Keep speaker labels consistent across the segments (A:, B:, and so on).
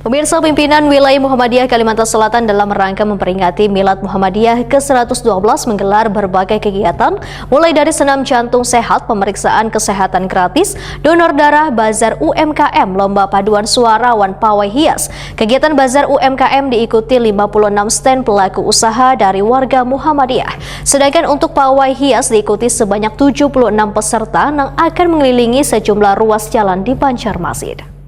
A: Pemirsa, pimpinan wilayah Muhammadiyah Kalimantan Selatan dalam rangka memperingati Milad Muhammadiyah ke-112 menggelar berbagai kegiatan, mulai dari senam jantung sehat, pemeriksaan kesehatan gratis, donor darah, bazar UMKM, lomba paduan suara, wan pawai hias. Kegiatan bazar UMKM diikuti 56 stand pelaku usaha dari warga Muhammadiyah. Sedangkan untuk pawai hias diikuti sebanyak 76 peserta yang akan mengelilingi sejumlah ruas jalan di Banjarmasin.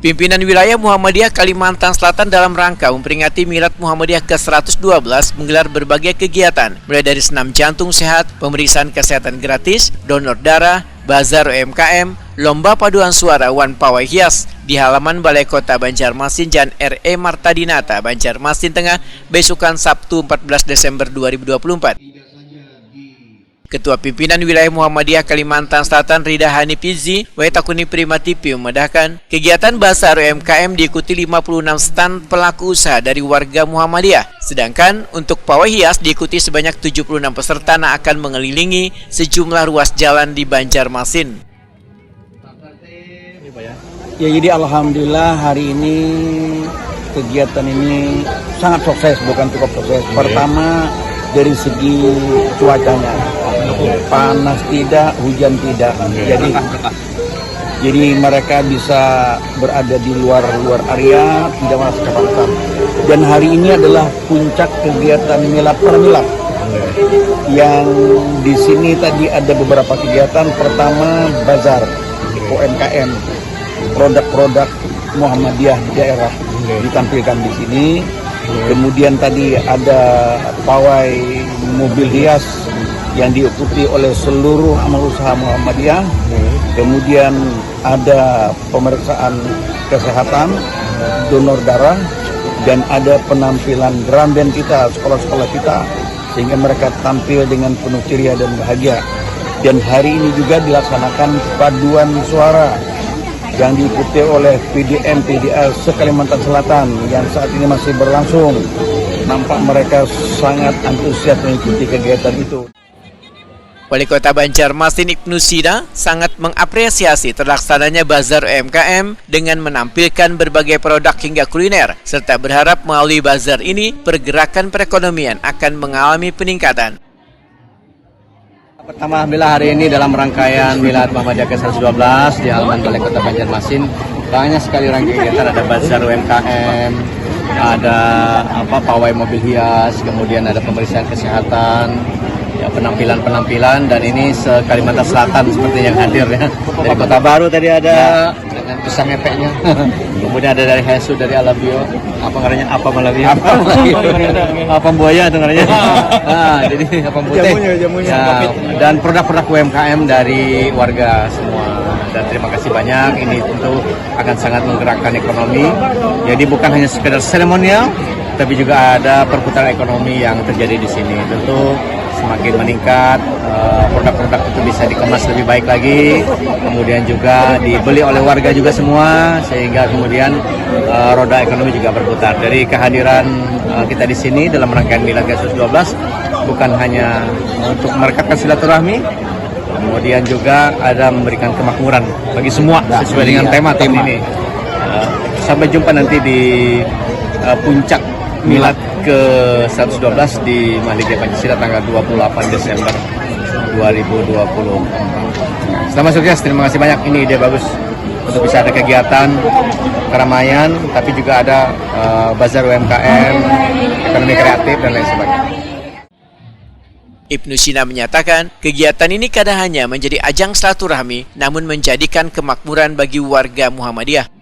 B: Pimpinan wilayah Muhammadiyah Kalimantan Selatan dalam rangka memperingati Milad Muhammadiyah ke-112 menggelar berbagai kegiatan, mulai dari senam jantung sehat, pemeriksaan kesehatan gratis, donor darah, bazar UMKM, lomba paduan suara, wan pawai hias di halaman Balai Kota Banjarmasin Jalan R.E. Martadinata, Banjarmasin Tengah, besokan Sabtu 14 Desember 2024. Ketua Pimpinan Wilayah Muhammadiyah Kalimantan Selatan Rida Hanifizi Waitakuni Prima TV memedahkan kegiatan bazar UMKM diikuti 56 stand pelaku usaha dari warga Muhammadiyah. Sedangkan untuk pawai hias diikuti sebanyak 76 peserta yang akan mengelilingi sejumlah ruas jalan di Banjarmasin.
C: Ya, jadi alhamdulillah hari ini kegiatan ini sangat sukses, bukan cukup sukses. Pertama dari segi cuacanya, panas tidak, hujan tidak. Jadi mereka bisa berada di luar area, tidak merasa kepanasan. Dan hari ini adalah puncak kegiatan Milad per Milad. Yang di sini tadi ada beberapa kegiatan. Pertama, bazar UMKM, produk-produk Muhammadiyah di daerah ditampilkan di sini. Kemudian tadi ada pawai mobil hias yang diikuti oleh seluruh amal usaha Muhammadiyah. Kemudian ada pemeriksaan kesehatan, donor darah, dan ada penampilan drum band kita, sekolah-sekolah kita, sehingga mereka tampil dengan penuh ceria dan bahagia. Dan hari ini juga dilaksanakan paduan suara yang diikuti oleh PDM PDL se-Kalimantan Selatan yang saat ini masih berlangsung. Nampak mereka sangat antusias mengikuti kegiatan itu.
B: Wali Kota Banjarmasin Ibnu Sida sangat mengapresiasi terlaksananya bazar UMKM dengan menampilkan berbagai produk hingga kuliner, serta berharap melalui bazar ini pergerakan perekonomian akan mengalami peningkatan.
D: Pertama, alhamdulillah hari ini dalam rangkaian Milad Muhammadiyah ke-112 di halaman Balai Kota Banjarmasin, banyak sekali rangkaian kegiatan, ada bazar UMKM, ada pawai mobil hias, kemudian ada pemeriksaan kesehatan, ya, penampilan, dan ini se-Kalimantan Selatan seperti yang hadir ya. Dari Kota Baru tadi ada dengan pisang ngepeknya. Kemudian ada dari Hesu, dari Alabio, apa ngaranya? Apa Malabio? Apa buaya itu ngaranya? Nah, jadi apa putih? Jamunya. Nah, dan produk-produk UMKM dari warga semua. Dan terima kasih banyak. Ini tentu akan sangat menggerakkan ekonomi. Jadi bukan hanya sekedar seremonial, tapi juga ada perputaran ekonomi yang terjadi di sini. Tentu semakin meningkat, produk-produk itu bisa dikemas lebih baik lagi, kemudian juga dibeli oleh warga juga semua, sehingga kemudian roda ekonomi juga berputar. Dari kehadiran kita di sini dalam rangkaian Milad ke-112 bukan hanya untuk merekatkan silaturahmi, kemudian juga ada memberikan kemakmuran bagi semua sesuai dengan tema tahun ini. Sampai jumpa nanti di puncak Milad ke-112 di Mahligai Pancasila tanggal 28 Desember 2024. Selamat sukses, terima kasih banyak. Ini ide bagus untuk bisa ada kegiatan keramaian, tapi juga ada bazar UMKM, ekonomi kreatif, dan lain sebagainya.
B: Ibnu Sina menyatakan kegiatan ini kadang hanya menjadi ajang silaturahmi, namun menjadikan kemakmuran bagi warga Muhammadiyah.